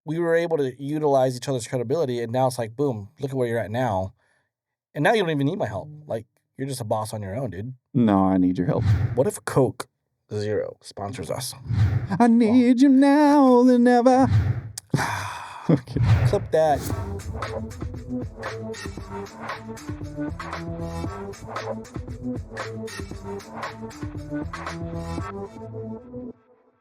we were able to utilize each other's credibility, and now it's like, boom, look at where you're at now. And now you don't even need my help. Like, you're just a boss on your own, dude. No, I need your help. What if Coke Zero sponsors us? I need you now than ever. Okay. Clip that.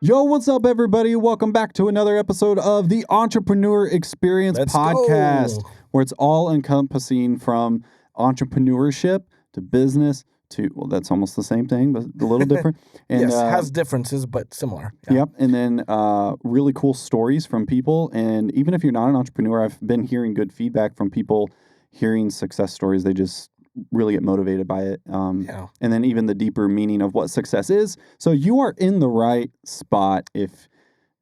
Yo, what's up, everybody? Welcome back to another episode of the Entrepreneur Experience Podcast, where it's all encompassing from entrepreneurship to business to, well, that's almost the same thing, but a little different. And, yes, has differences, but similar. Yeah. Yep. And then really cool stories from people. And even if you're not an entrepreneur, I've been hearing good feedback from people hearing success stories. They just really get motivated by it. And then even the deeper meaning of what success is. So you are in the right spot if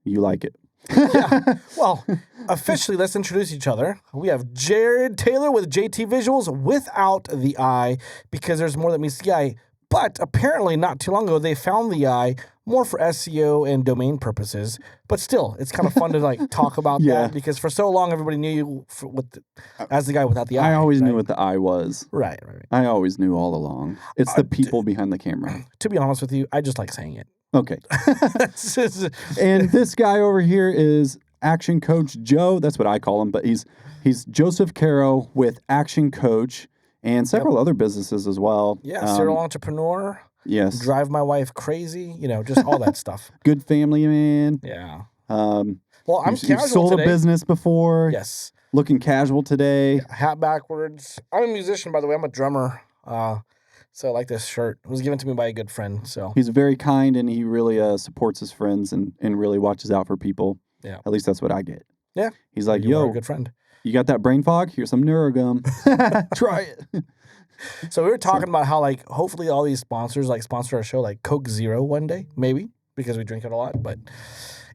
you like it. Yeah. Well, officially, let's introduce each other. We have Jared Taylor with JT Visuals without the I, because there's more that meets the I. But apparently, not too long ago, they found the I more for SEO and domain purposes. But still, it's kind of fun to like talk about that, because for so long, everybody knew you as the guy without the I. I always knew what the I was. Right. I always knew all along. It's the people behind the camera. To be honest with you, I just like saying it. Okay. And this guy over here is Action Coach Joe. That's what I call him, but he's Joseph Quero with Action Coach and several other businesses as well. Yeah, serial entrepreneur. Yes. Drive my wife crazy. Just all that stuff. Good family man. Yeah. Well, I'm casual you've sold today. A business before. Yes. Looking casual today. Yeah, hat backwards. I'm a musician, by the way. I'm a drummer. So I like this shirt. It was given to me by a good friend. So he's very kind, and he really supports his friends and really watches out for people. Yeah. At least that's what I get. Yeah. He's like, you are yo, a good friend. You got that brain fog? Here's some Neurogum. Try it. So we were talking about how, like, hopefully all these sponsors, like, sponsor our show, like Coke Zero one day, maybe, because we drink it a lot. But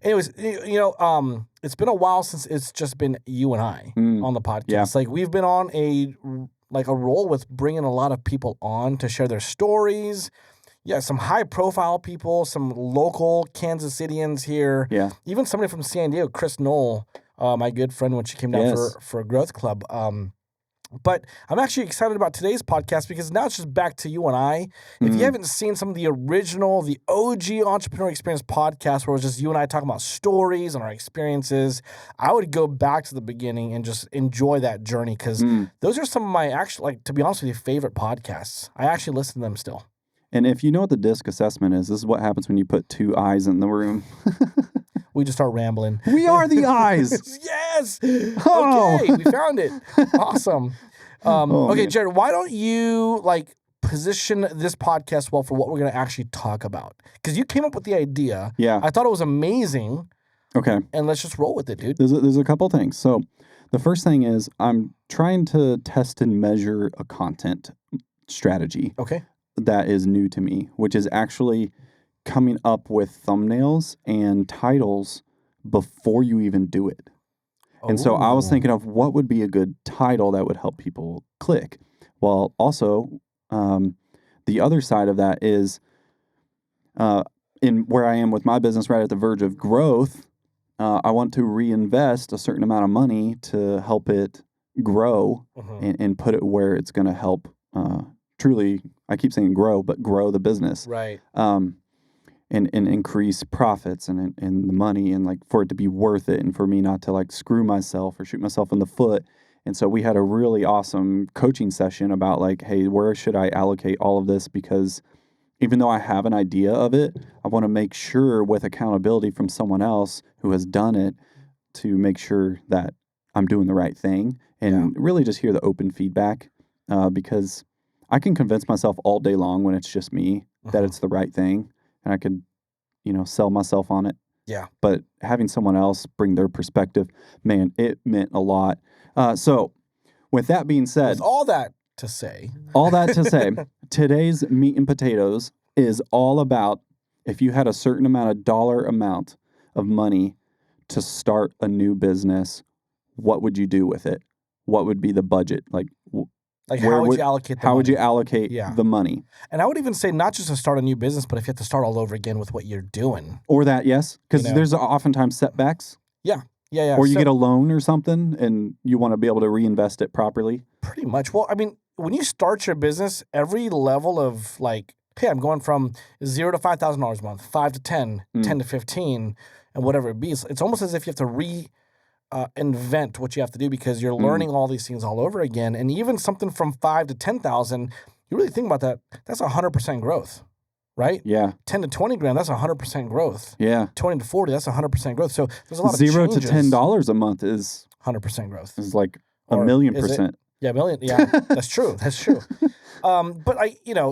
anyways, it's been a while since it's just been you and I on the podcast. Yeah. Like, we've been on a role with bringing a lot of people on to share their stories. Yeah, some high-profile people, some local Kansas Cityans here. Yeah. Even somebody from San Diego, Chris Knoll, my good friend when she came down for a growth club. But I'm actually excited about today's podcast because now it's just back to you and I. If you haven't seen some of the original, the OG Entrepreneur Experience podcast where it was just you and I talking about stories and our experiences, I would go back to the beginning and just enjoy that journey because those are some of my to be honest with you, favorite podcasts. I actually listen to them still. And if you know what the DISC assessment is, this is what happens when you put two eyes in the room. We just start rambling. We are the eyes. Yes. Okay, we found it. Awesome. Okay, man. Jared, why don't you position this podcast well for what we're going to actually talk about? Because you came up with the idea. Yeah. I thought it was amazing. Okay. And let's just roll with it, dude. There's a couple things. So the first thing is I'm trying to test and measure a content strategy. Okay. That is new to me, which is actually coming up with thumbnails and titles before you even do it. And so I was thinking of what would be a good title that would help people click. Well, also, the other side of that is in where I am with my business right at the verge of growth, I want to reinvest a certain amount of money to help it grow and put it where it's going to help truly, I keep saying grow, but grow the business. Right. And increase profits and the money and for it to be worth it and for me not to screw myself or shoot myself in the foot. And so we had a really awesome coaching session about hey, where should I allocate all of this? Because even though I have an idea of it, I want to make sure with accountability from someone else who has done it to make sure that I'm doing the right thing and really just hear the open feedback because I can convince myself all day long when it's just me that it's the right thing. And I could, sell myself on it. Yeah. But having someone else bring their perspective, man, it meant a lot. So with that being said. With all that to say, today's meat and potatoes is all about if you had a certain dollar amount of money to start a new business, what would you do with it? What would be the budget? How would you allocate the money? How would you allocate the money? And I would even say not just to start a new business, but if you have to start all over again with what you're doing. Or that, yes. Because there's oftentimes setbacks. Yeah. Yeah. Or you get a loan or something and you want to be able to reinvest it properly. Pretty much. Well, I mean, when you start your business, every level of like, hey, I'm going from $0 to $5,000 a month, 5 to 10, 10 to 15, and whatever it be. It's almost as if you have to invent what you have to do because you're learning all these things all over again. And even something from 5 to 10,000, you really think about that, that's 100% growth, right? Yeah. 10 to 20 grand, that's 100% growth. Yeah. 20 to 40, that's 100% growth. So there's a lot of $0 changes. to $10 a month is 100% growth. Is like a million%. Yeah, million. Yeah, that's true. That's true. But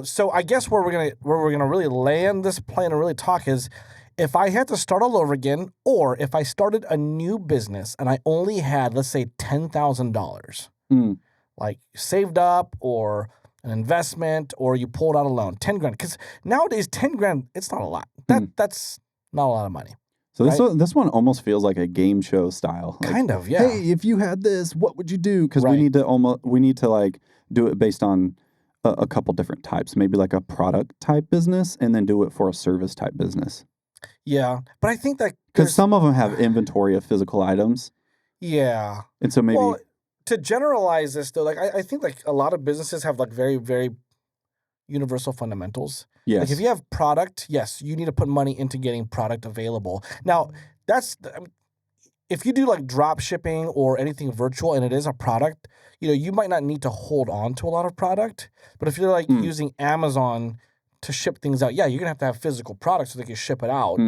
so I guess where we're gonna really land this plane and really talk is, if I had to start all over again, or if I started a new business and I only had, let's say, $10,000, like saved up or an investment, or you pulled out a loan, 10 grand. Because nowadays, 10 grand, it's not a lot. That's not a lot of money. So this one almost feels like a game show style. Like, kind of, yeah. Hey, if you had this, what would you do? Because we need to like do it based on a couple different types. Maybe like a product type business, and then do it for a service type business. Yeah, but I think that because some of them have inventory of physical items. Yeah, and so maybe to generalize this though, like I think like a lot of businesses have like very, very universal fundamentals. Yes. Like if you have product, yes, you need to put money into getting product available. Now, if you do like drop shipping or anything virtual and it is a product, you might not need to hold on to a lot of product. But if you're like using Amazon to ship things out, yeah, you're going to have physical products so they can ship it out.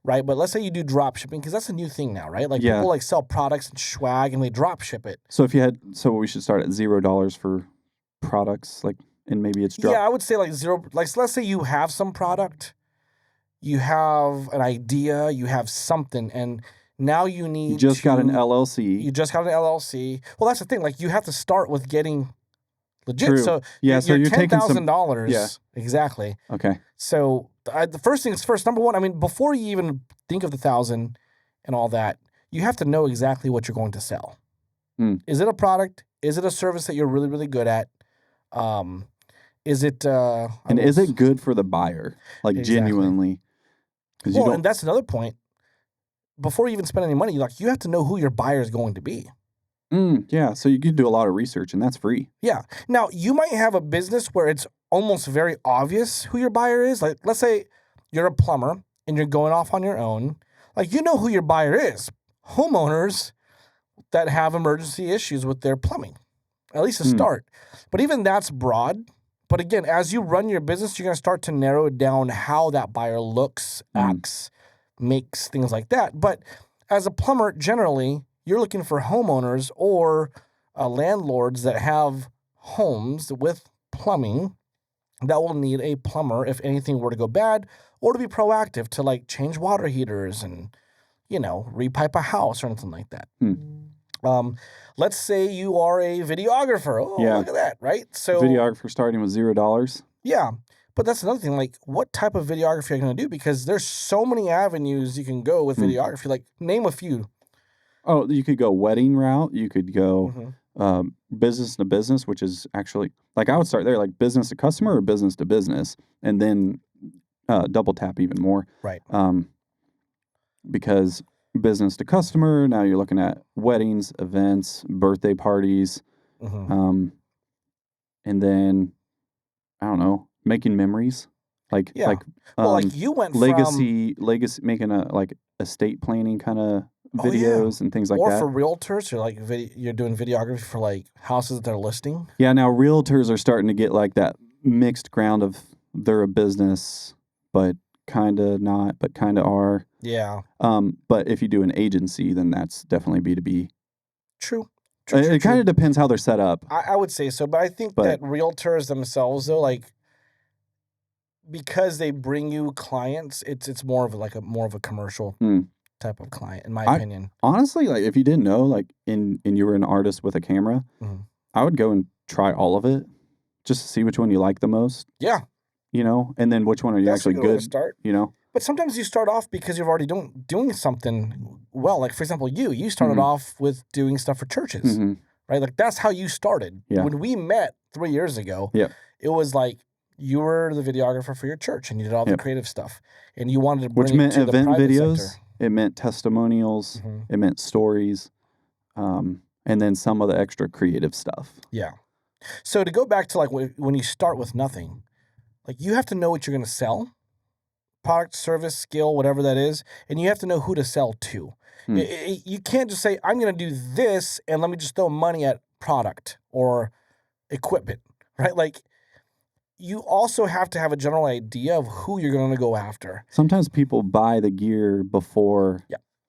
Right? But let's say you do drop shipping, because that's a new thing now, right? Like people like sell products and swag and they drop ship it. So we should start at $0 for products, like, and maybe it's drop. Yeah, I would say like zero. Like, let's say you have some product, you have an idea, you have something, and now you need. You just got an LLC. You just got an LLC. Well, that's the thing. Like, you have to start with getting legit. True. So yeah, so you're taking some $10,000. Yeah, exactly. Okay. So the first thing is first. Number one, I mean, before you even think of the 1,000 and all that, you have to know exactly what you're going to sell. Is it a product? Is it a service that you're really, really good at? Is it is it good for the buyer? Like, exactly. Genuinely. Well, and that's another point. Before you even spend any money, you have to know who your buyer is going to be. Yeah, so you can do a lot of research, and that's free. Yeah. Now, you might have a business where it's almost very obvious who your buyer is. Like, let's say you're a plumber and you're going off on your own. Like, you know who your buyer is. Homeowners that have emergency issues with their plumbing, at least to start. But even that's broad. But again, as you run your business, you're going to start to narrow down how that buyer looks, acts, makes, things like that. But as a plumber, generally, you're looking for homeowners or landlords that have homes with plumbing that will need a plumber if anything were to go bad, or to be proactive to like change water heaters and, repipe a house or anything like that. Let's say you are a videographer. Oh, look at that, right? So videographer starting with $0. Yeah. But that's another thing. Like, what type of videography are you going to do? Because there's so many avenues you can go with videography. Like, name a few. Oh, you could go wedding route. You could go business to business, which is actually, like, I would start there, like business to customer or business to business, and then double tap even more. Right. Because business to customer, now you're looking at weddings, events, birthday parties, and then, I don't know, making memories. Like, like you went legacy, making a like estate planning kind of videos and things like that. Or for realtors, you're doing videography for like houses that they're listing. Yeah, now realtors are starting to get like that mixed ground of they're a business, but kind of not, but kind of are. Yeah. But if you do an agency, then that's definitely B2B. True. It kind of depends how they're set up. I would say so, but I think that realtors themselves, though, like, because they bring you clients, it's more of a commercial type of client, in my opinion. Honestly, like, if you didn't know, like, and you were an artist with a camera, I would go and try all of it just to see which one you like the most. Yeah. And then which one are you actually good? Way to start. But sometimes you start off because you're already doing something well. Like, for example, you started off with doing stuff for churches, right? Like, that's how you started. Yeah. When we met 3 years ago, it was like you were the videographer for your church and you did all the creative stuff. And you wanted to bring it to the private sector. It meant testimonials. Mm-hmm. It meant stories. And then some of the extra creative stuff. Yeah. So to go back to like when you start with nothing, like you have to know what you're going to sell, product, service, skill, whatever that is, and you have to know who to sell to. You can't just say, I'm going to do this and let me just throw money at product or equipment, right? Like you also have to have a general idea of who you're going to go after. Sometimes people buy the gear before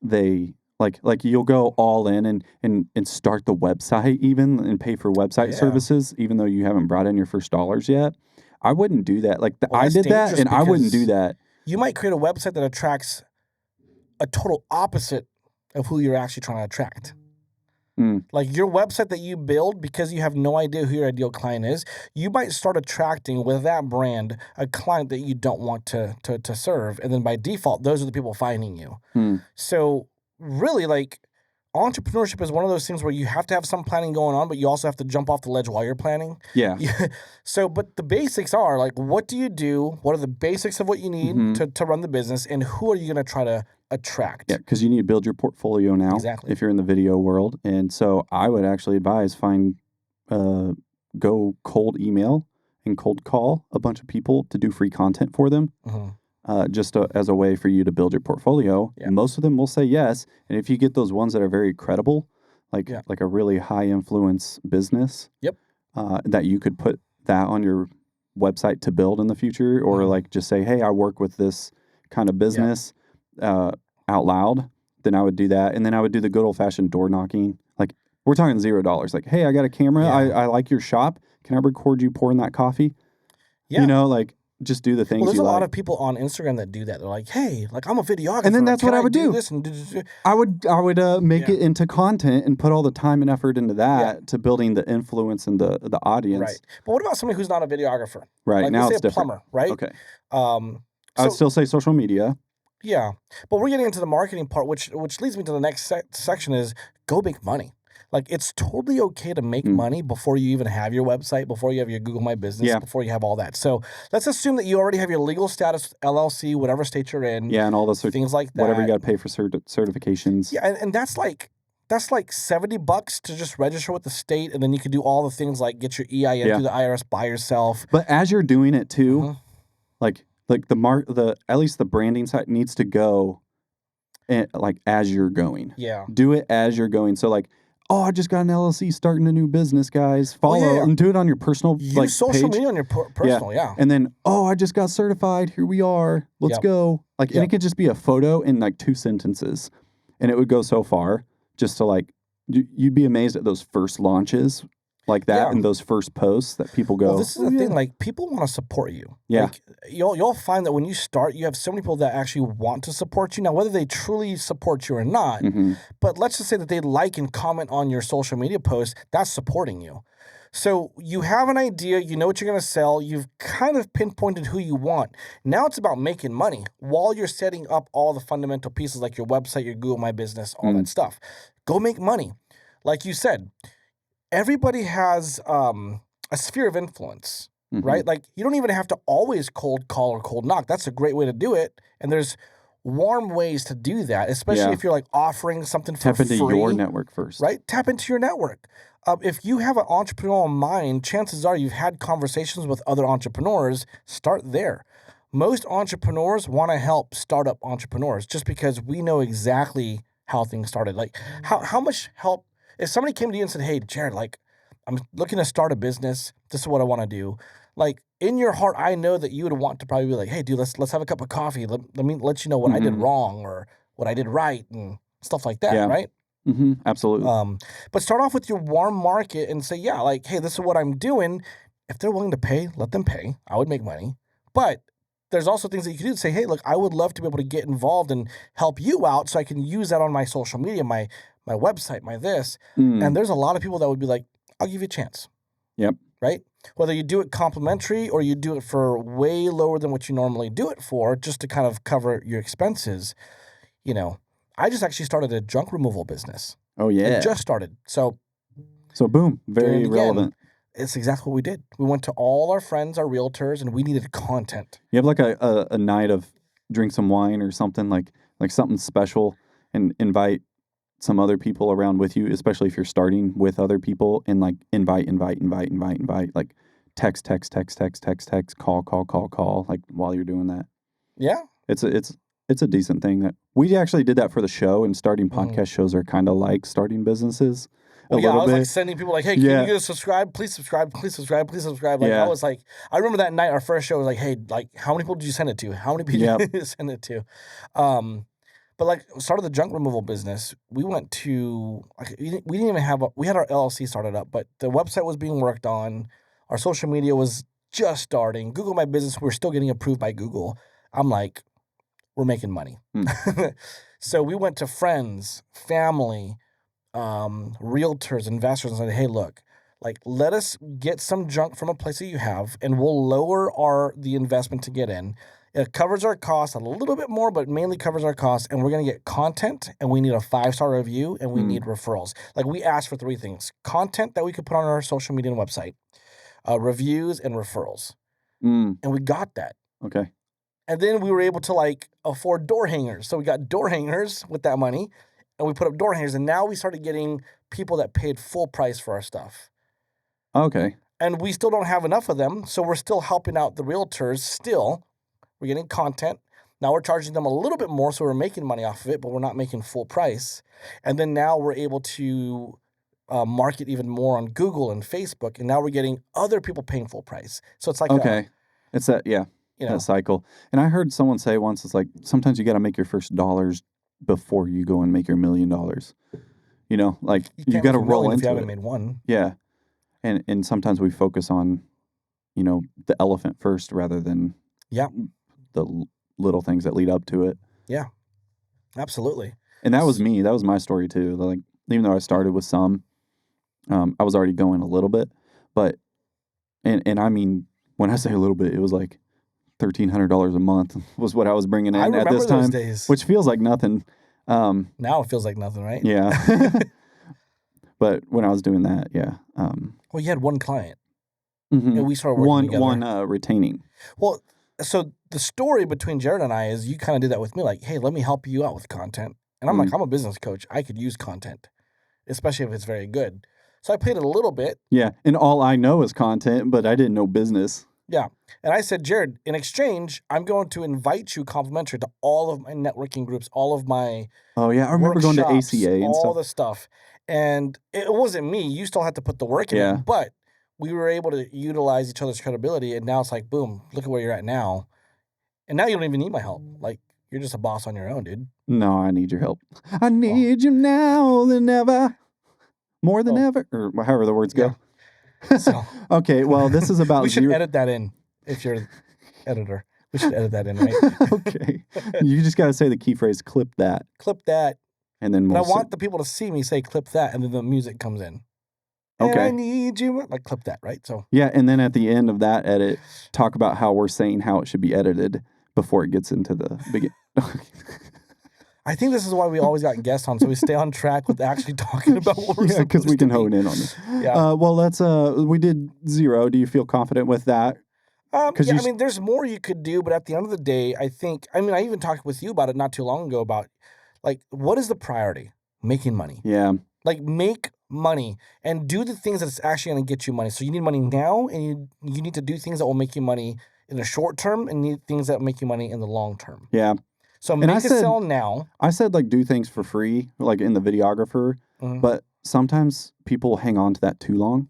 they like you'll go all in and start the website even and pay for website services even though you haven't brought in your first dollars yet. I wouldn't do that. Like I did that and I wouldn't do that. You might create a website that attracts a total opposite of who you're actually trying to attract. Like your website that you build because you have no idea who your ideal client is, you might start attracting with that brand a client that you don't want to serve. And then by default, those are the people finding you. So really, like, entrepreneurship is one of those things where you have to have some planning going on, but you also have to jump off the ledge while you're planning. Yeah. So, but the basics are like, what do you do? What are the basics of what you need to run the business? And who are you going to try to attract? Yeah, because you need to build your portfolio now if you're in the video world. And so I would actually advise go cold email and cold call a bunch of people to do free content for them. Just as a way for you to build your portfolio. Most of them will say yes. And if you get those ones that are very credible, like a really high influence business, that you could put that on your website to build in the future, or like just say, hey, I work with this kind of business out loud, then I would do that. And then I would do the good old fashioned door knocking. Like we're talking $0. Like, hey, I got a camera. I like your shop. Can I record you pouring that coffee? You know, like, just do the things. Well, there's a lot of people on Instagram that do that. They're like, "Hey, like I'm a videographer." And then that's what I would do. This and I would make it into content and put all the time and effort into that to building the influence and the audience. Right. But what about somebody who's not a videographer? Right. Like, now let's it's say a different. Plumber, right? Okay. I would still say social media. Yeah, but we're getting into the marketing part, which leads me to the next section is go make money. Like, it's totally okay to make money before you even have your website, before you have your Google My Business, before you have all that. So let's assume that you already have your legal status, LLC, whatever state you're in. Yeah, and all those things like that. Whatever you got to pay for certifications. Yeah, and that's like $70 to just register with the state, and then you can do all the things like get your EIN through the IRS by yourself. But as you're doing it too, like at least the branding side needs to go, like as you're going. Yeah, do it as you're going. So like, oh, I just got an LLC starting a new business, guys. Follow and do it on your personal use social media on your personal, And then, oh, I just got certified. Here we are. Let's go. Like, and it could just be a photo in like 2 sentences, and it would go so far. Just to like, you'd be amazed at those first launches like that and those first posts that people go. Well, this is the thing. Like, people want to support you. Yeah. Like, you'll find that when you start, you have so many people that actually want to support you. Now, whether they truly support you or not, but let's just say that they like and comment on your social media posts, that's supporting you. So you have an idea, you know what you're going to sell, you've kind of pinpointed who you want. Now it's about making money while you're setting up all the fundamental pieces like your website, your Google My Business, all that stuff. Go make money. Like you said, everybody has a sphere of influence, right? Like, you don't even have to always cold call or cold knock. That's a great way to do it. And there's warm ways to do that, especially if you're like offering something for free. Tap into your network first. Right? Tap into your network. If you have an entrepreneurial mind, chances are you've had conversations with other entrepreneurs. Start there. Most entrepreneurs want to help startup entrepreneurs just because we know exactly how things started. Like, how much help, if somebody came to you and said, hey, Jared, like, I'm looking to start a business. This is what I want to do. Like, in your heart, I know that you would want to probably be like, hey, dude, let's have a cup of coffee. Let me let you know what I did wrong or what I did right and stuff like that, right? Absolutely. But start off with your warm market and say, yeah, like, hey, this is what I'm doing. If they're willing to pay, let them pay. I would make money. But there's also things that you can do to say, hey, look, I would love to be able to get involved and help you out so I can use that on my social media, my website, my this. And there's a lot of people that would be like, I'll give you a chance. Yep. Right? Whether you do it complimentary or you do it for way lower than what you normally do it for, just to kind of cover your expenses. You know, I just actually started a junk removal business. Oh, yeah. It just started. So boom, very relevant. It's exactly what we did. We went to all our friends, our realtors, and we needed content. You have like a night of drink some wine or something like like something special, and invite some other people around with you, especially if you're starting with other people, and like invite, like text, call, like while you're doing that. Yeah. It's a decent thing. We actually did that for the show, and starting podcast shows are kind of like starting businesses. I was like sending people like, hey, can you guys subscribe? Please subscribe. Please subscribe. Please subscribe. Like I was like, I remember that night our first show was like, hey, like how many people did you send it to? How many people did you send it to? But like started the junk removal business. We went to like we didn't even have we had our LLC started up, but the website was being worked on. Our social media was just starting. Google My Business, we're still getting approved by Google. I'm like, we're making money. So we went to friends, family, realtors, investors, and said, hey, look, like let us get some junk from a place that you have, and we'll lower the investment to get in. It covers our costs a little bit more, but mainly covers our costs, and we're going to get content, and we need a 5-star review, and we need referrals. Like we asked for 3 things: content that we could put on our social media and website, reviews, and referrals. And we got that. Okay. And then we were able to like afford door hangers. So we got door hangers with that money, and we put up door hangers, and now we started getting people that paid full price for our stuff. Okay. And we still don't have enough of them, so we're still helping out the realtors still. We're getting content. Now we're charging them a little bit more, so we're making money off of it, but we're not making full price. And then now we're able to market even more on Google and Facebook, and now we're getting other people paying full price. So it's like it's that that cycle. And I heard someone say once, it's like sometimes you got to make your first dollars before you go and make your $1 million. You know, like you got to roll into if you haven't made one. Yeah, and sometimes we focus on, the elephant first rather than the little things that lead up to it. Yeah, absolutely. And that was me. That was my story too. Like, even though I started with some, I was already going a little bit, but, and I mean, when I say a little bit, it was like $1,300 a month was what I was bringing in at this time, which feels like nothing. Now it feels like nothing, right? Yeah. But when I was doing that, well, you had one client, and we started working together. One retaining. Well, so the story between Jared and I is you kind of did that with me, like, hey, let me help you out with content. And I'm like, I'm a business coach. I could use content, especially if it's very good. So I played it a little bit. Yeah, and all I know is content, but I didn't know business. Yeah. And I said, Jared, in exchange, I'm going to invite you complimentary to all of my networking groups, all of my I remember going to ACA and all the stuff. And it wasn't me. You still had to put the work in it, but we were able to utilize each other's credibility, and now it's like, boom, look at where you're at now. And now you don't even need my help. Like, you're just a boss on your own, dude. No, I need your help. I need you now than ever. More than ever. Or however the words go. So. Okay, well, this is about we should edit that in if you're an editor. We should edit that in, right? Okay. You just got to say the key phrase, clip that. Clip that. And then I want the people to see me say clip that, and then the music comes in. Okay. And I need you. Like, clip that, right? So. Yeah, and then at the end of that edit, talk about how we're saying how it should be edited before it gets into the beginning. I think this is why we always got guests on, so we stay on track with actually talking about what we're supposed because we can hone in on this. Yeah. Well, let's. We did 0. Do you feel confident with that? I mean, there's more you could do, but at the end of the day, I even talked with you about it not too long ago about, like, what is the priority? Making money. Yeah. Like, make money and do the things that's actually going to get you money. So you need money now, and you need to do things that will make you money in the short term, and need things that make you money in the long term. Yeah. So make a sell now. I said, like, do things for free, like in the videographer, but sometimes people hang on to that too long.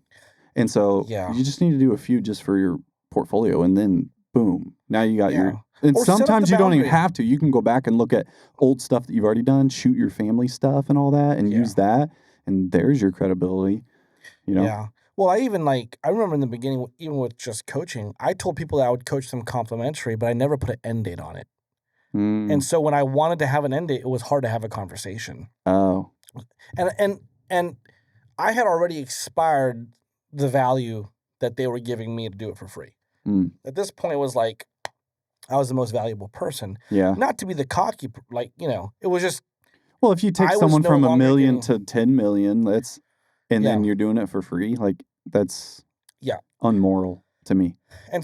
And so you just need to do a few just for your portfolio, and then boom, now you got your... And sometimes you don't even have to. You can go back and look at old stuff that you've already done, shoot your family stuff and all that, and use that, and there's your credibility, Yeah. Well, I remember in the beginning, even with just coaching, I told people that I would coach them complimentary, but I never put an end date on it. And so when I wanted to have an end date, it was hard to have a conversation. Oh. And I had already expired the value that they were giving me to do it for free. At this point, it was like I was the most valuable person. Yeah. Not to be the cocky, it was just... Well, if you take someone from $1 million to 10 million, then you're doing it for free, like, that's unmoral to me. And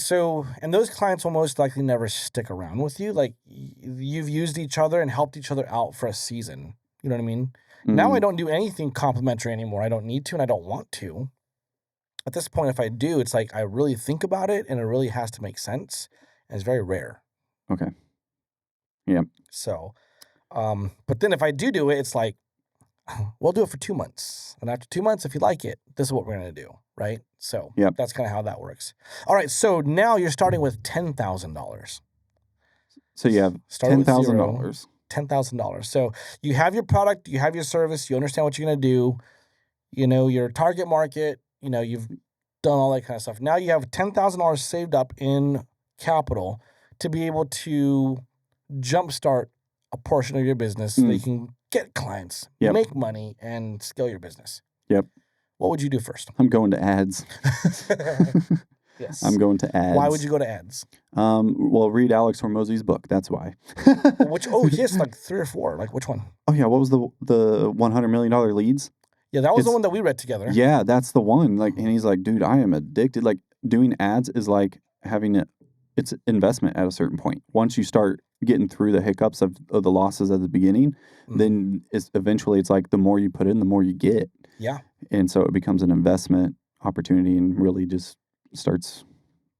those clients will most likely never stick around with you. Like you've used each other and helped each other out for a season. You know what I mean? Now I don't do anything complimentary anymore. I don't need to and I don't want to. At this point, if I do, it's like I really think about it and it really has to make sense. And it's very rare. Okay. Yeah. So, but then if I do it, it's like, we'll do it for 2 months. And after 2 months, if you like it, this is what we're going to do. Right? So that's kind of how that works. All right. So now you're starting with $10,000. So you have $10,000. $10,000. So you have your product, you have your service, you understand what you're going to do, you know, your target market, you know, you've done all that kind of stuff. Now you have $10,000 saved up in capital to be able to jumpstart a portion of your business so that you can get clients, make money, and scale your business. Yep. What would you do first? I'm going to ads. Yes. I'm going to ads. Why would you go to ads? Well, read Alex Hormozy's book. That's why. He has like 3 or 4. Like which one? Oh yeah, what was the $100 million leads? Yeah, that was the one that we read together. Yeah, that's the one. Like, and he's like, dude, I am addicted. Like, doing ads is like having it's investment at a certain point. Once you start getting through the hiccups of the losses at the beginning, then eventually it's like the more you put in, the more you get. Yeah. And so it becomes an investment opportunity and really just starts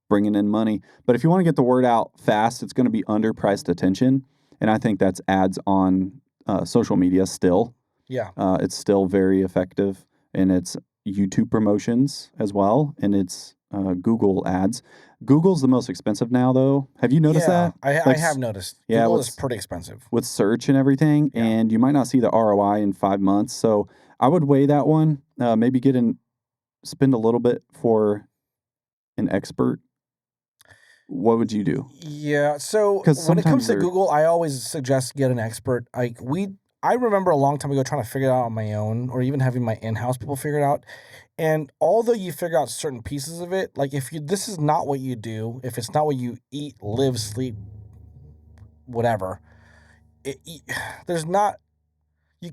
bringing in money. But if you want to get the word out fast, it's going to be underpriced attention. And I think that's ads on social media still. Yeah. It's still very effective, and it's YouTube promotions as well, and it's Google ads. Google's the most expensive now, though. Have you noticed that? I have noticed. Yeah, Google is pretty expensive. With search and everything, and you might not see the ROI in 5 months. So I would weigh that one. Maybe spend a little bit for an expert. What would you do? Yeah, so when it comes to Google, I always suggest get an expert. I remember a long time ago trying to figure it out on my own, or even having my in-house people figure it out. And although you figure out certain pieces of it, like this is not what you do, if it's not what you eat, live, sleep, whatever, you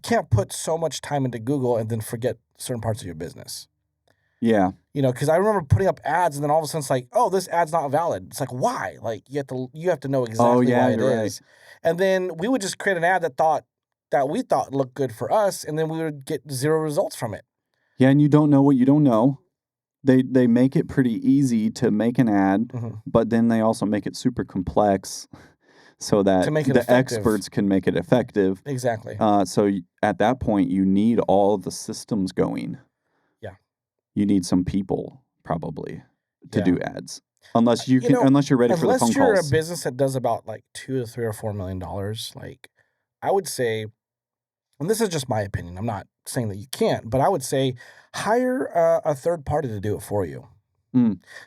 can't put so much time into Google and then forget certain parts of your business. Yeah. You know, because I remember putting up ads and then all of a sudden it's like, oh, this ad's not valid. It's like, why? Like you have to know exactly why it is. Right. And then we would just create an ad that we thought looked good for us, and then we would get 0 results from it. Yeah, and you don't know what you don't know. They make it pretty easy to make an ad, but then they also make it super complex so that the experts can make it effective. Exactly. So at that point, you need all of the systems going. Yeah. You need some people probably to do ads. Unless you're ready for the phone calls. Unless you're a business that does about like $2 to $3 or $4 million, like I would say, and this is just my opinion, I'm not saying that you can't, but I would say hire a third party to do it for you.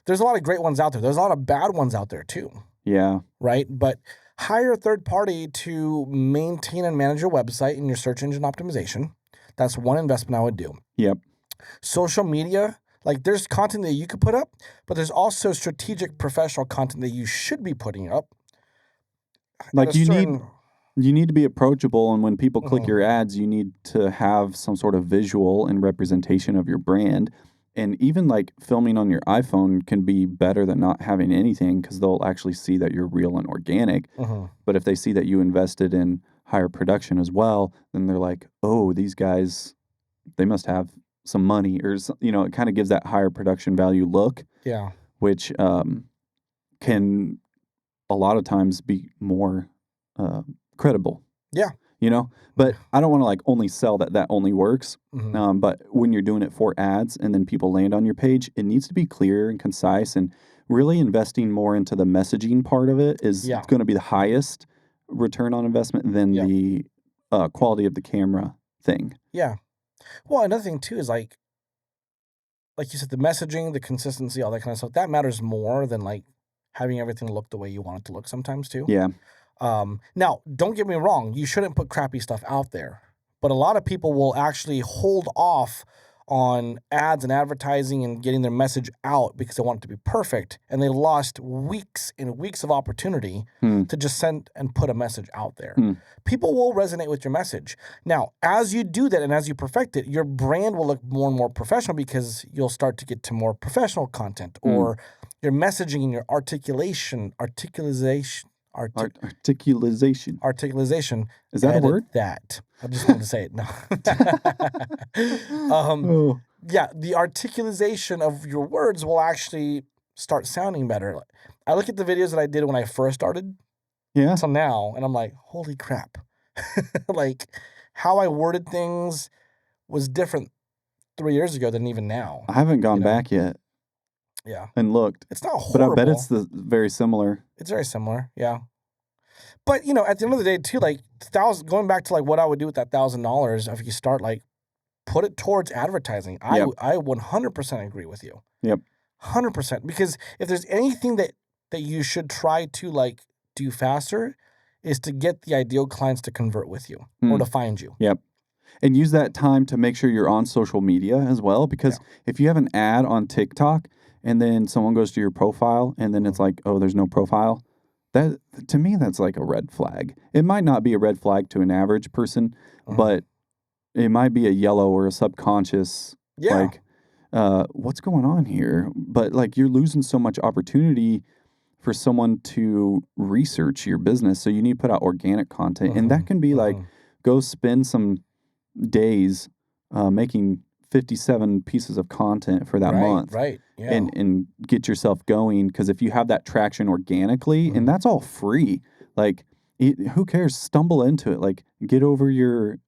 There's a lot of great ones out there. There's a lot of bad ones out there too. Yeah. Right? But hire a third party to maintain and manage your website and your search engine optimization. That's one investment I would do. Yep. Social media, like there's content that you could put up, but there's also strategic professional content that you should be putting up. Like you need to be approachable, and when people click your ads, you need to have some sort of visual and representation of your brand. And even like filming on your iPhone can be better than not having anything, because they'll actually see that you're real and organic. But if they see that you invested in higher production as well, then they're like, oh, these guys, they must have some money, or it kind of gives that higher production value look. Yeah. Which can a lot of times be more credible. Yeah. But I don't want to like only sell that only works. But when you're doing it for ads and then people land on your page, it needs to be clear and concise, and really investing more into the messaging part of it is going to be the highest return on investment than the quality of the camera thing. Yeah. Well, another thing too is like you said, the messaging, the consistency, all that kind of stuff, that matters more than like having everything look the way you want it to look sometimes too. Yeah. Now, don't get me wrong. You shouldn't put crappy stuff out there. But a lot of people will actually hold off on ads and advertising and getting their message out because they want it to be perfect. And they lost weeks and weeks of opportunity to just send and put a message out there. People will resonate with your message. Now, as you do that and as you perfect it, your brand will look more and more professional because you'll start to get to more professional content, or your messaging and your articulation. Articulation. Is that a word? That. I just wanted to say it. No. Oh. Yeah, the articulation of your words will actually start sounding better. I look at the videos that I did when I first started Yeah. till now, and I'm like, holy crap. Like, how I worded things was different 3 years ago than even now. I haven't gone back yet. Yeah. And looked. It's not horrible. But I bet it's very similar. It's very similar, yeah. But, at the end of the day, too, like, going back to, like, what I would do with that $1,000 if you start, like, put it towards advertising. I 100% agree with you. Yep. 100%. Because if there's anything that you should try to, like, do faster is to get the ideal clients to convert with you or to find you. Yep. And use that time to make sure you're on social media as well. Because if you have an ad on TikTok and then someone goes to your profile and then it's like, oh, there's no profile. That, to me, that's like a red flag. It might not be a red flag to an average person, but it might be a yellow or a subconscious, like, what's going on here? But, like, you're losing so much opportunity for someone to research your business. So you need to put out organic content. And that can be like, go spend some days making 57 pieces of content for that month. Right. Yeah. And get yourself going. Because if you have that traction organically, and that's all free, like, who cares? Stumble into it. Like, get over your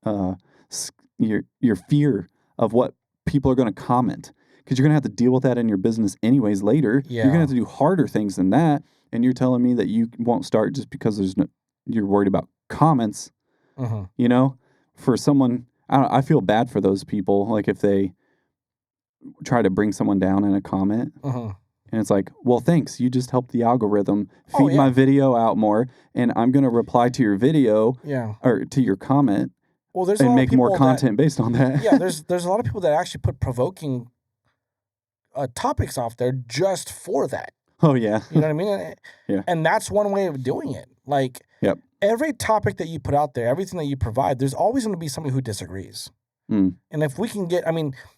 fear of what people are going to comment. Because you're going to have to deal with that in your business anyways later. Yeah. You're going to have to do harder things than that. And you're telling me that you won't start just because you're worried about comments. For someone, I feel bad for those people. Like, if they try to bring someone down in a comment, and it's like, well, thanks. You just helped the algorithm feed my video out more, and I'm going to reply to your video or to your comment and make more content based on that. Yeah, there's a lot of people that actually put provoking topics off there just for that. Oh, yeah. You know what I mean? Yeah. And that's one way of doing it. Like, every topic that you put out there, everything that you provide, there's always going to be somebody who disagrees. And if we can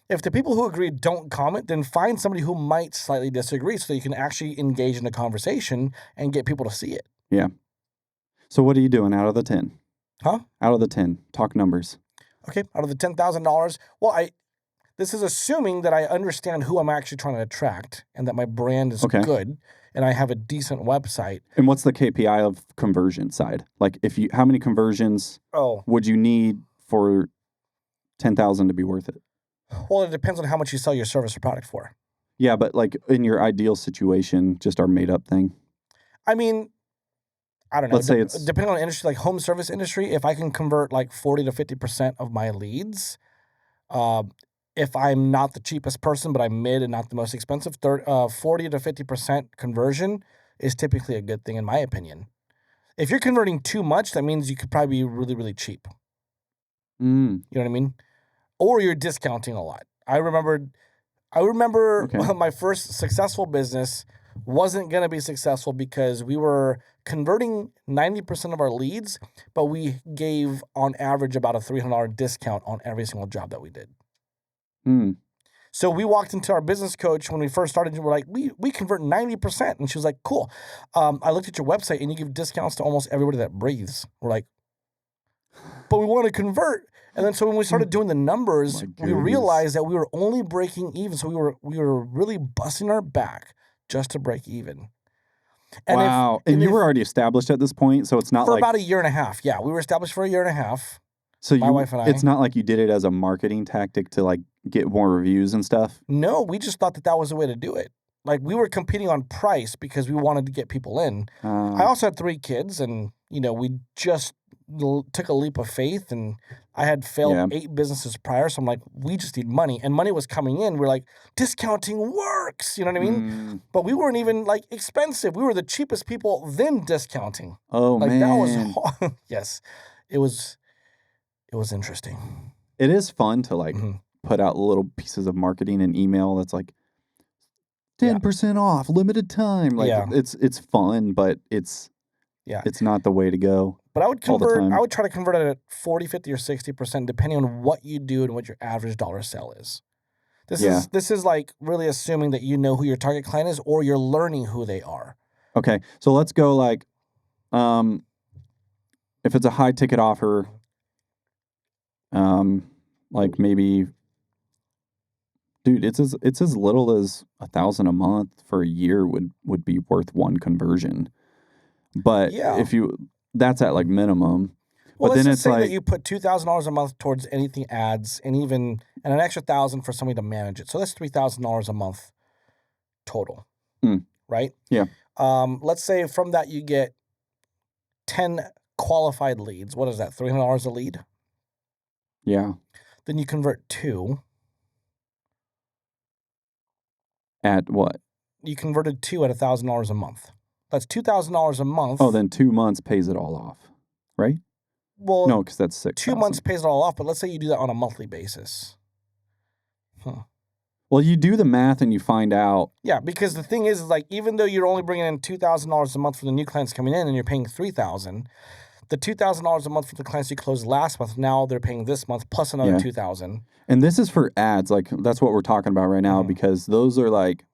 if the people who agree don't comment, then find somebody who might slightly disagree so you can actually engage in a conversation and get people to see it. Yeah. So what are you doing out of the 10? Huh? Out of the 10. Talk numbers. Okay. Out of the $10,000. Well, this is assuming that I understand who I'm actually trying to attract and that my brand is good and I have a decent website. And what's the KPI of conversion side? Like, how many conversions would you need for $10,000 to be worth it? Well, it depends on how much you sell your service or product for. Yeah, but like in your ideal situation, just our made up thing. I mean, I don't know. Let's say it's depending on industry, like home service industry, if I can convert like 40 to 50% of my leads, if I'm not the cheapest person, but I'm mid and not the most expensive, 40 to 50% conversion is typically a good thing in my opinion. If you're converting too much, that means you could probably be really, really cheap. You know what I mean? Or you're discounting a lot. I remember my first successful business wasn't going to be successful because we were converting 90% of our leads, but we gave on average about a $300 discount on every single job that we did. So we walked into our business coach when we first started and we're like, we convert 90%. And she was like, cool. I looked at your website and you give discounts to almost everybody that breathes. We're like, but we want to convert. And then so when we started doing the numbers, we realized that we were only breaking even. So we were really busting our back just to break even. And and you were already established at this point, so it's not for about a year and a half. Yeah, we were established for a year and a half. So my wife and I. It's not like you did it as a marketing tactic to like get more reviews and stuff? No, we just thought that was the way to do it. Like, we were competing on price because we wanted to get people in. I also had 3 kids, and, we just took a leap of faith, and I had failed 8 businesses prior, so I'm like, we just need money. And money was coming in. We're like, discounting works, you know what I mean? But we weren't even, like, expensive. We were the cheapest people then discounting. Oh, like, man. That was hard. Yes. It was interesting. It is fun to, like, put out little pieces of marketing and email that's like, 10% off, limited time. Like, it's fun, but it's not the way to go. But I would try to convert it at 40, 50, or 60%, depending on what you do and what your average dollar sell is. This is like really assuming that you know who your target client is, or you're learning who they are. Okay, so let's go like, if it's a high ticket offer, like maybe, dude, it's as little as $1,000 a month for a year would be worth one conversion. But if that's at like minimum. Well, but let's then just it's say like, that you put $2,000 a month towards anything ads, and an extra $1,000 for somebody to manage it. So that's $3,000 a month total, right? Yeah. Let's say from that you get 10 qualified leads. What is that? $300 a lead. Yeah. Then you convert 2. At what? You converted 2 at $1,000 a month. That's $2,000 a month. Oh, then 2 months pays it all off, right? Well, no, because that's 6,000. 2 months pays it all off, but let's say you do that on a monthly basis. Well, you do the math and you find out. Yeah, because the thing is like, even though you're only bringing in $2,000 a month for the new clients coming in, and you're paying $3,000, the $2,000 a month for the clients you closed last month, now they're paying this month plus another $2,000. And this is for ads. Like, that's what we're talking about right now, because those are like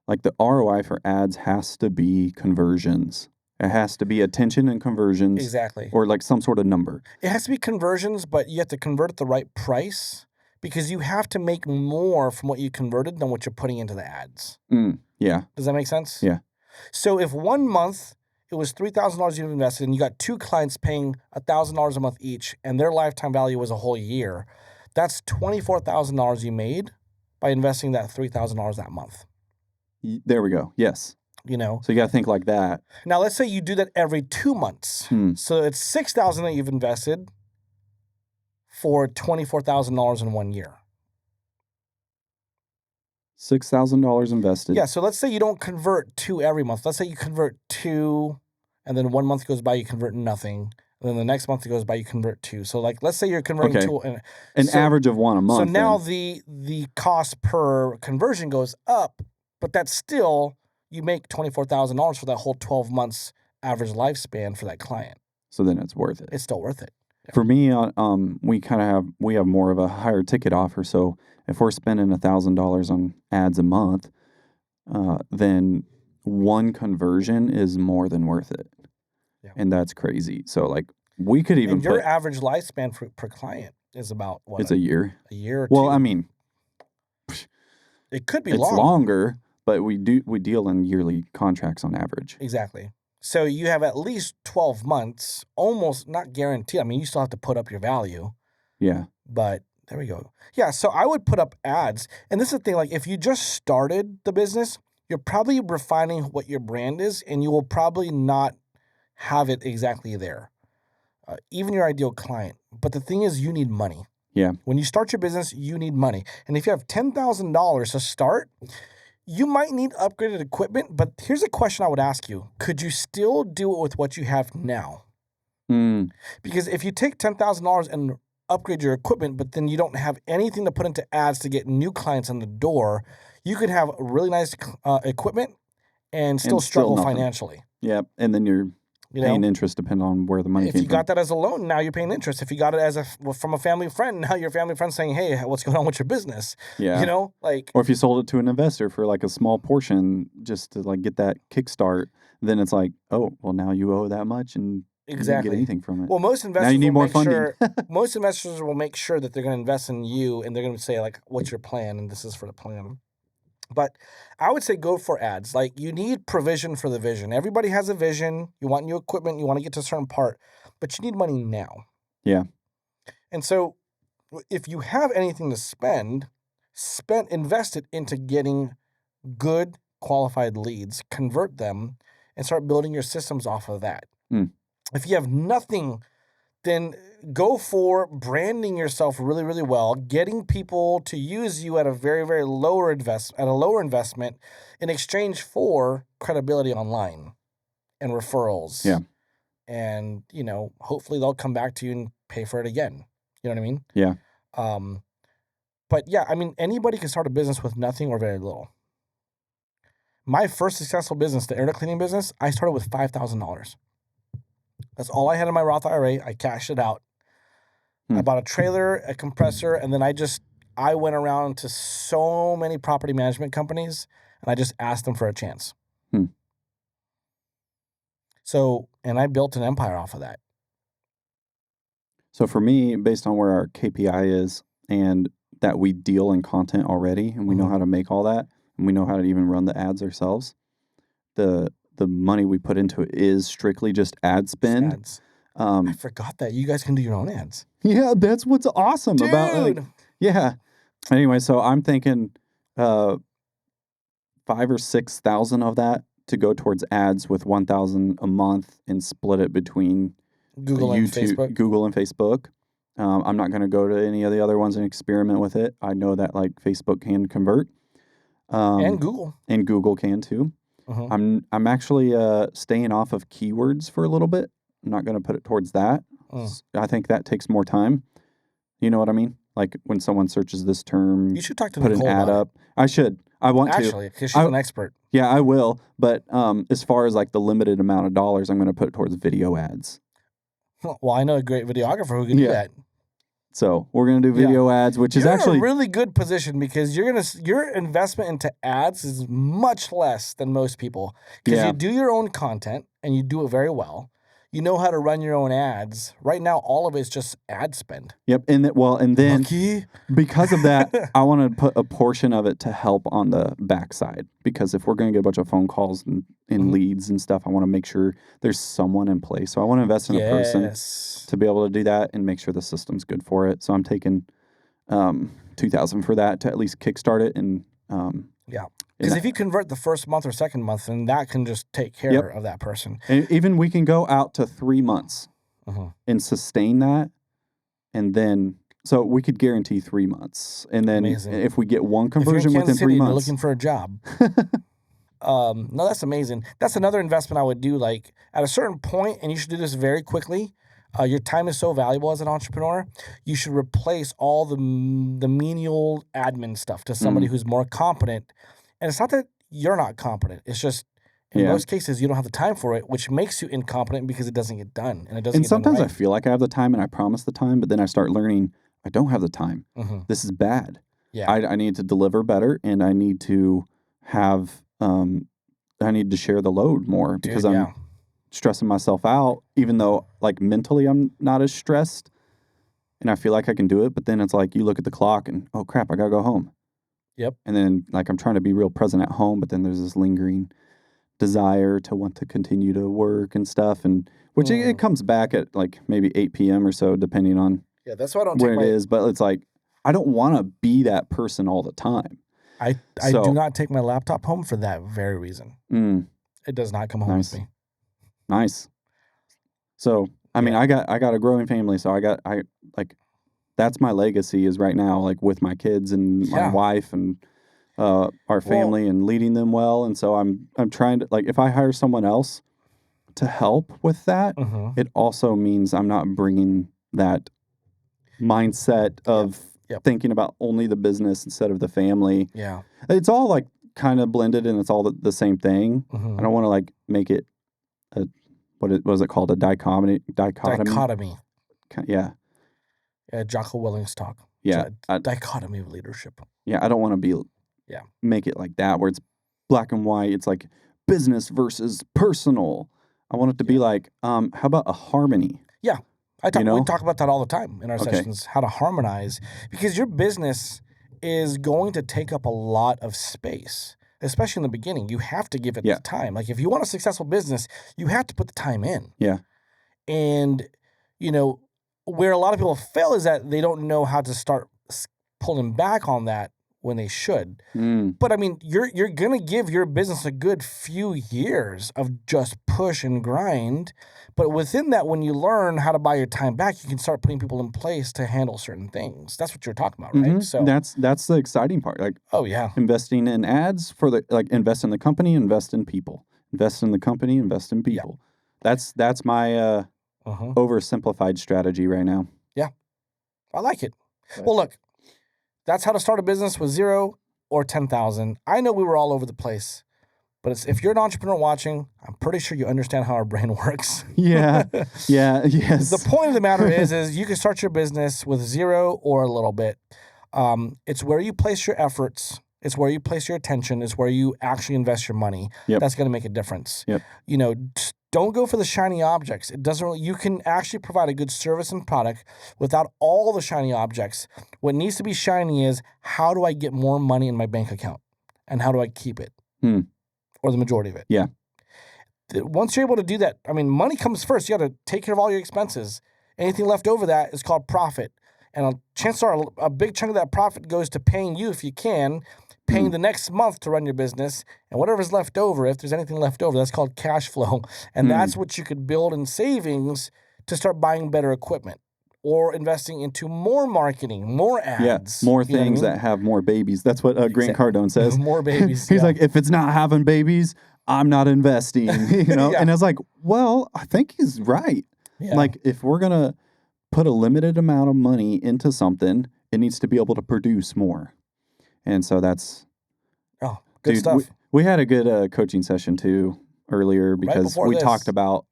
the ROI for ads has to be conversions. It has to be attention and conversions. Exactly. Or like some sort of number. It has to be conversions, but you have to convert at the right price, because you have to make more from what you converted than what you're putting into the ads. Yeah. Does that make sense? Yeah. So if 1 month it was $3,000 you've invested, and you got 2 clients paying $1,000 a month each, and their lifetime value was a whole year, that's $24,000 you made by investing that $3,000 that month. There we go. Yes. So you got to think like that. Now, let's say you do that every 2 months. So it's $6,000 that you've invested for $24,000 in 1 year. $6,000 invested. Yeah, so let's say you don't convert 2 every month. Let's say you convert 2, and then 1 month goes by, you convert nothing. And then the next month goes by, you convert 2. So like, let's say you're converting 2. An average of 1 a month. So now the cost per conversion goes up, but that's still, you make $24,000 for that whole 12 months average lifespan for that client. So then it's worth it. It's still worth it. Yeah. For me, we have more of a higher ticket offer. So if we're spending $1,000 on ads a month, then one conversion is more than worth it. Yeah. And that's crazy. So like, we could even your average lifespan per client is about what? It's a year. A year or 2. Well, I mean, it could be it's longer, but we deal in yearly contracts on average. Exactly. So you have at least 12 months, almost not guaranteed. I mean, you still have to put up your value. Yeah. But there we go. Yeah, so I would put up ads. And this is the thing, like, if you just started the business, you're probably refining what your brand is, and you will probably not have it exactly there. Even your ideal client. But the thing is, you need money. Yeah. When you start your business, you need money. And if you have $10,000 to start, you might need upgraded equipment, but here's a question I would ask you. Could you still do it with what you have now? Because if you take $10,000 and upgrade your equipment, but then you don't have anything to put into ads to get new clients in the door, you could have really nice equipment and still struggle financially. Yeah, and then you're paying interest depending on where the money came from. If you got that as a loan, now you're paying interest. If you got it from a family friend, now your family friend saying, "Hey, what's going on with your business?" Yeah. Or if you sold it to an investor for like a small portion just to like get that kickstart, then it's like, oh, well, now you owe that much and you didn't get anything from it. Well, most investors now you need more funding. Most investors will make sure that they're going to invest in you, and they're going to say like, "What's your plan?" And this is for the plan. But I would say go for ads. Like, you need provision for the vision. Everybody has a vision. You want new equipment. You want to get to a certain part, but you need money now. Yeah. And so if you have anything to invest it into getting good qualified leads, convert them, and start building your systems off of that. If you have nothing, then go for branding yourself really, really well, getting people to use you at a very, very lower investment in exchange for credibility online and referrals. Yeah. And, hopefully they'll come back to you and pay for it again. You know what I mean? Yeah. But yeah, I mean, anybody can start a business with nothing or very little. My first successful business, the air duct cleaning business, I started with $5,000. That's all I had in my Roth IRA. I cashed it out. I bought a trailer, a compressor, and then I I went around to so many property management companies and I just asked them for a chance. So, and I built an empire off of that. So for me, based on where our KPI is and that we deal in content already and we know how to make all that and we know how to even run the ads ourselves, the money we put into it is strictly just ad spend. Ads. I forgot that. You guys can do your own ads. Yeah, that's what's awesome about yeah. Anyway, so I'm thinking 5,000 or 6,000 of that to go towards ads with 1,000 a month and split it between Google and Facebook. I'm not going to go to any of the other ones and experiment with it. I know that like Facebook can convert. And Google. And Google can too. I'm actually staying off of keywords for a little bit. I'm not going to put it towards that. I think that takes more time. You know what I mean? Like when someone searches this term, you should talk to put Nicole an ad about up. I should. I want to. Actually, because she's an expert. Yeah, I will. But as far as like the limited amount of dollars, I'm going to put it towards video ads. Well, I know a great videographer who can do that. So we're going to do video ads, which is actually in a really good position because your investment into ads is much less than most people because you do your own content and you do it very well. You know how to run your own ads. Right now, all of it's just ad spend. Yep. And then because of that, I want to put a portion of it to help on the backside because if we're going to get a bunch of phone calls and leads and stuff, I want to make sure there's someone in place. So I want to invest in a person to be able to do that and make sure the system's good for it. So I'm taking $2,000 for that to at least kickstart it and because if you convert the first month or second month, then that can just take care of that person. And even we can go out to 3 months and sustain that. And then, so we could guarantee 3 months. And then if we get one conversion within 3 months. You're looking for a job. No, that's amazing. That's another investment I would do. Like at a certain point, and you should do this very quickly. Your time is so valuable as an entrepreneur. You should replace all the menial admin stuff to somebody who's more competent. And it's not that you're not competent. It's just in most cases you don't have the time for it, which makes you incompetent because it doesn't get done and it doesn't. And get sometimes done right. I feel like I have the time and I promise the time, but then I start learning I don't have the time. This is bad. Yeah, I need to deliver better, and I need to have I need to share the load more because I'm stressing myself out, even though like mentally I'm not as stressed, and I feel like I can do it. But then it's like you look at the clock and oh crap, I gotta go home. Yep. And then like I'm trying to be real present at home, but then there's this lingering desire to want to continue to work and stuff, and which it comes back at like maybe 8 p.m. or so, depending on that's why I don't where it is. But it's like I don't want to be that person all the time. I do not take my laptop home for that very reason. It does not come home with me. Nice. So I mean, I got a growing family, so I that's my legacy is right now, like with my kids and my wife and our family and leading them well. And so I'm trying to, like, if I hire someone else to help with that, it also means I'm not bringing that mindset of thinking about only the business instead of the family. Yeah. It's all like kind of blended and it's all the same thing. I don't want to like make it what was it called? A dichotomy? Yeah. Yeah, Jocko Willings talk. Yeah. Dichotomy of leadership. Yeah, I don't want to make it like that where it's black and white. It's like business versus personal. I want it to be like, how about a harmony? Yeah. We talk about that all the time in our sessions, how to harmonize. Because your business is going to take up a lot of space, especially in the beginning. You have to give it the time. Like if you want a successful business, you have to put the time in. Yeah. And, where a lot of people fail is that they don't know how to start pulling back on that when they should. But I mean, you're going to give your business a good few years of just push and grind. But within that, when you learn how to buy your time back, you can start putting people in place to handle certain things. That's what you're talking about, right? So that's the exciting part. Like, investing in ads invest in the company, invest in people, invest in the company, invest in people. That's my oversimplified strategy right now. Yeah. I like it. Well, look, that's how to start a business with 0 or 10,000. I know we were all over the place, but if you're an entrepreneur watching, I'm pretty sure you understand how our brain works. Yeah. Yes. The point of the matter is you can start your business with 0 or a little bit. It's where you place your efforts. It's where you place your attention. It's where you actually invest your money. Yep. That's going to make a difference. Yep. Don't go for the shiny objects. It doesn't really, you can actually provide a good service and product without all the shiny objects. What needs to be shiny is, how do I get more money in my bank account? And how do I keep it? Or the majority of it. Yeah. Once you're able to do that, I mean, money comes first. You got to take care of all your expenses. Anything left over that is called profit. And chances are a big chunk of that profit goes to paying you, if you can, paying the next month to run your business. And whatever's left over, if there's anything left over, that's called cash flow. And that's what you could build in savings to start buying better equipment or investing into more marketing, more ads. More things that have more babies. That's what Grant Cardone says. More babies. He's like, if it's not having babies, I'm not investing. And I was like, well, I think he's right. Yeah. Like, if we're going to put a limited amount of money into something, it needs to be able to produce more. And so that's good stuff. We had a good coaching session too earlier because we talked about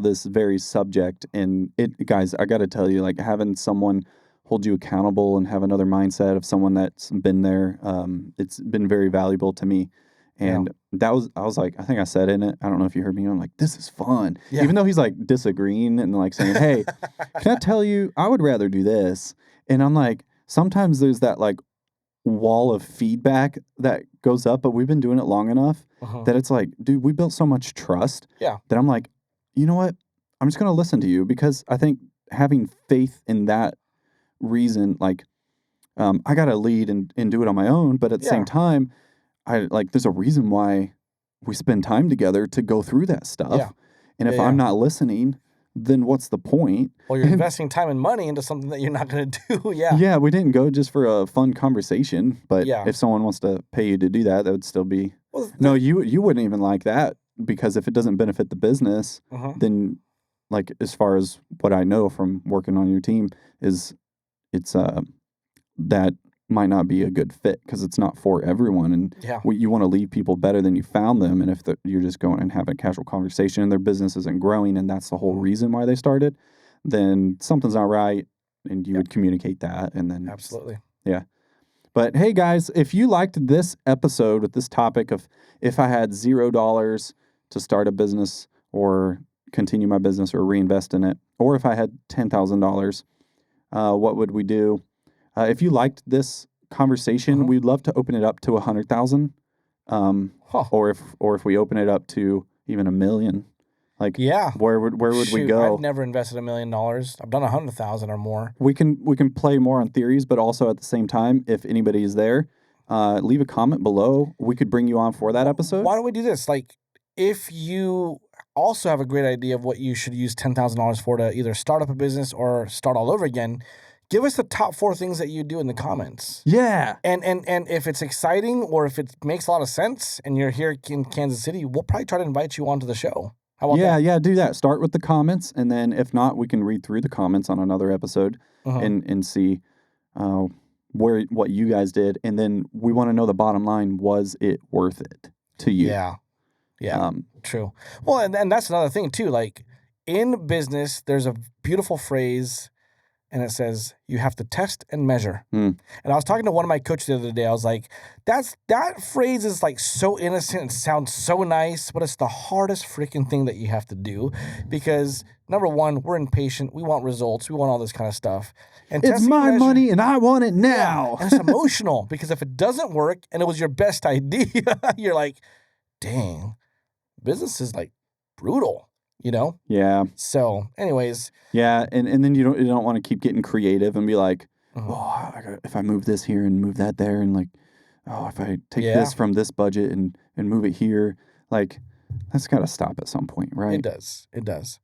this very subject. And guys, I got to tell you, like, having someone hold you accountable and have another mindset of someone that's been there, it's been very valuable to me. And I was like, I think I said in it, I don't know if you heard me, I'm like, this is fun. Yeah. Even though he's like disagreeing and like saying, hey, can I tell you, I would rather do this. And I'm like, sometimes there's that like wall of feedback that goes up, but we've been doing it long enough that it's like, dude, we built so much trust that I'm like, you know what? I'm just going to listen to you, because I think having faith in that reason, like, I got to lead and do it on my own. But at the same time, there's a reason why we spend time together to go through that stuff. Yeah. And if I'm not listening, then what's the point? Well, you're investing time and money into something that you're not going to do. Yeah, we didn't go just for a fun conversation. But if someone wants to pay you to do that, that would still be... Well, no, you wouldn't even like that, because if it doesn't benefit the business, then, like, as far as what I know from working on your team, is that might not be a good fit, because it's not for everyone. And you want to leave people better than you found them. And if you're just going and having a casual conversation and their business isn't growing, and that's the whole reason why they started, then something's not right. And you would communicate that. And then absolutely. Yeah. But hey, guys, if you liked this episode with this topic of, if I had $0 to start a business or continue my business or reinvest in it, or if I had $10,000, what would we do? If you liked this conversation, we'd love to open it up to 100,000, or if we open it up to even 1 million, like, where would we go? I've never invested $1 million. I've done 100,000 or more. We can play more on theories, but also at the same time, if anybody is there, leave a comment below. We could bring you on for that episode. Why don't we do this? Like, if you also have a great idea of what you should use $10,000 for to either start up a business or start all over again, give us the top 4 things that you do in the comments. Yeah. And if it's exciting, or if it makes a lot of sense and you're here in Kansas City, we'll probably try to invite you onto the show. How about that? Yeah, do that. Start with the comments, and then if not, we can read through the comments on another episode and see what you guys did. And then we want to know the bottom line. Was it worth it to you? Yeah, true. Well, and that's another thing too. Like, in business, there's a beautiful phrase, and it says, you have to test and measure. And I was talking to one of my coaches the other day. I was like, that phrase is like so innocent and sounds so nice, but it's the hardest freaking thing that you have to do, because number one, we're impatient. We want results. We want all this kind of stuff. And it's my money and I want it now. And it's emotional, because if it doesn't work and it was your best idea, you're like, dang, business is like brutal. Yeah. So, anyways. Yeah, and then you don't want to keep getting creative and be like, if I move this here and move that there, and like, if I take this from this budget and move it here, like, that's got to stop at some point, right? It does.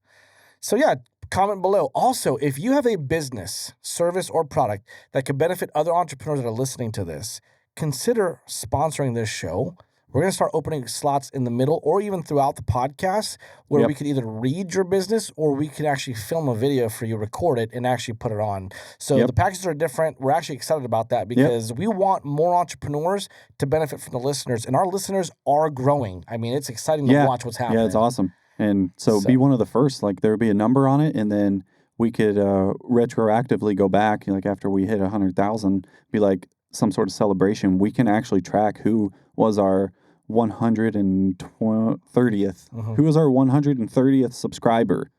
So yeah, comment below. Also, if you have a business, service, or product that could benefit other entrepreneurs that are listening to this, consider sponsoring this show. We're going to start opening slots in the middle or even throughout the podcast, where we could either read your business, or we could actually film a video for you, record it, and actually put it on. So the packages are different. We're actually excited about that, because we want more entrepreneurs to benefit from the listeners, and our listeners are growing. I mean, it's exciting to watch what's happening. Yeah, it's awesome. And so be one of the first. Like, there will be a number on it, and then we could retroactively go back, like after we hit 100,000, be like some sort of celebration. We can actually track who was our 130th, who was our 130th subscriber.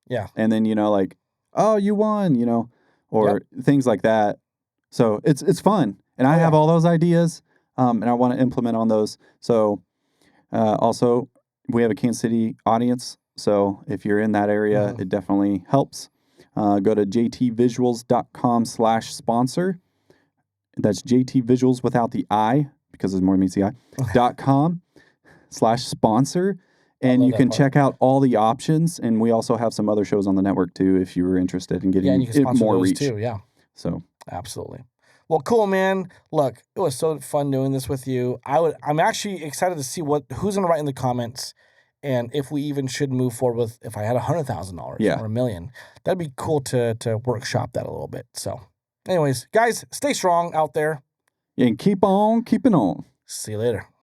Yeah. And then, like, oh, you won, or things like that. So it's fun. And I have all those ideas, and I want to implement on those. So also, we have a Kansas City audience. So if you're in that area, it definitely helps. Go to jtvisuals.com/sponsor. That's JTVisuals without the I, because there's more than meets the I, .com/sponsor. And you can check out all the options. And we also have some other shows on the network too, if you were interested in getting more reach. Too, yeah. So absolutely. Well, cool, man. Look, it was so fun doing this with you. I'm actually excited to see who's going to write in the comments, and if we even should move forward with if I had $100,000 or $1 million. That'd be cool to workshop that a little bit. So, anyways, guys, stay strong out there. And keep on keeping on. See you later.